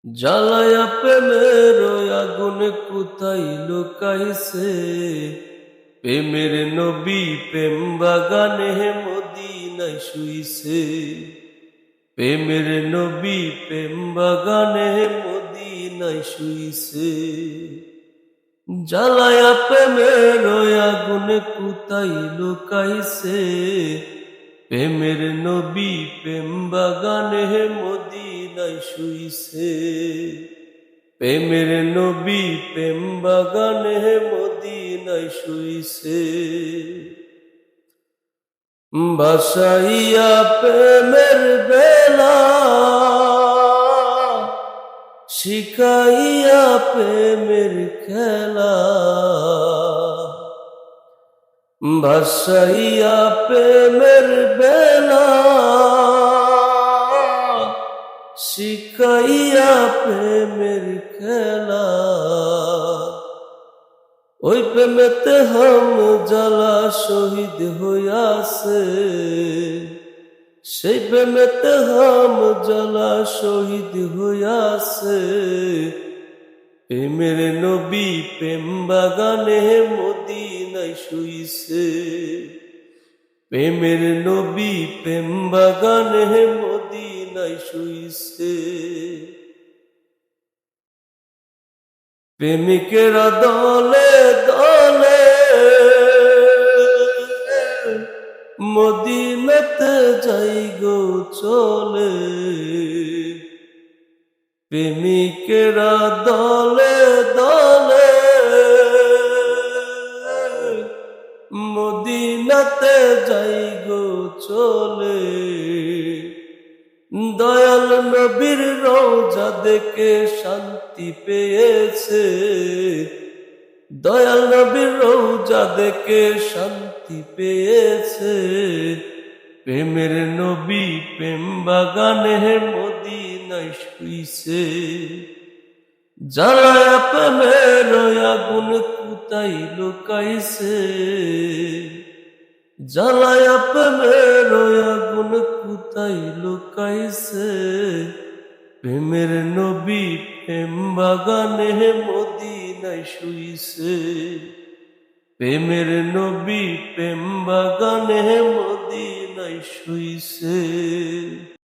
জ্বালায়া প্রেমের আগুন কোথায় লুকাইছে? প্রেমের নবী প্রেম বাগানে মদিনায় শুইছে। প্রেমের নবী প্রেম বাগানে মদিনায় শুইছে। জ্বালায়া প্রেমের আগুন কোথায় লুকাইছে? প্রেমের নবী প্রেম বাগানে মদিনায় শুইছে। প্রেমের নবী প্রেম বাগানে মদিনায় শুইছে। বাসাইয়া প্রেমের বেলা, শিখাইয়া প্রেমের খেলা। বাসাইয়া প্রেমের বেলা, শিখাইয়া প্রেমের খেলা। ওই প্রেমেতে হাম জ্বালা শহীদ হইয়াছে। সেই প্রেমেতে হাম জ্বালা শহীদ হইয়াছে। প্রেমের নবী প্রেম বাগানে মদিনায় শুইছে। প্রেমের নবী প্রেম বাগানে মদিনায় শুইছে। প্রেমিকেরা দলে দলে মদিনাতে যাই গো চলে। প্রেমিকেরা দলে দলে মদিনাতে যাই গো চলে। দয়াল নবীর রওজা দেখে শান্তি পেয়েছে। দয়াল নবীর রওজা দেখে শান্তি পেয়েছে। প্রেমের নবী প্রেম বাগানে মদিনায় শুইছে। জ্বালায়া প্রেমের আগুন কোথায় লুকাইছে? জ্বালায়া প্রেমের আগুন কোথায় লুকাইছে? প্রেমের নবী প্রেম বাগানে মদিনায় শুইছে। প্রেমের নবী প্রেম বাগানে মদিনায় শুইছে।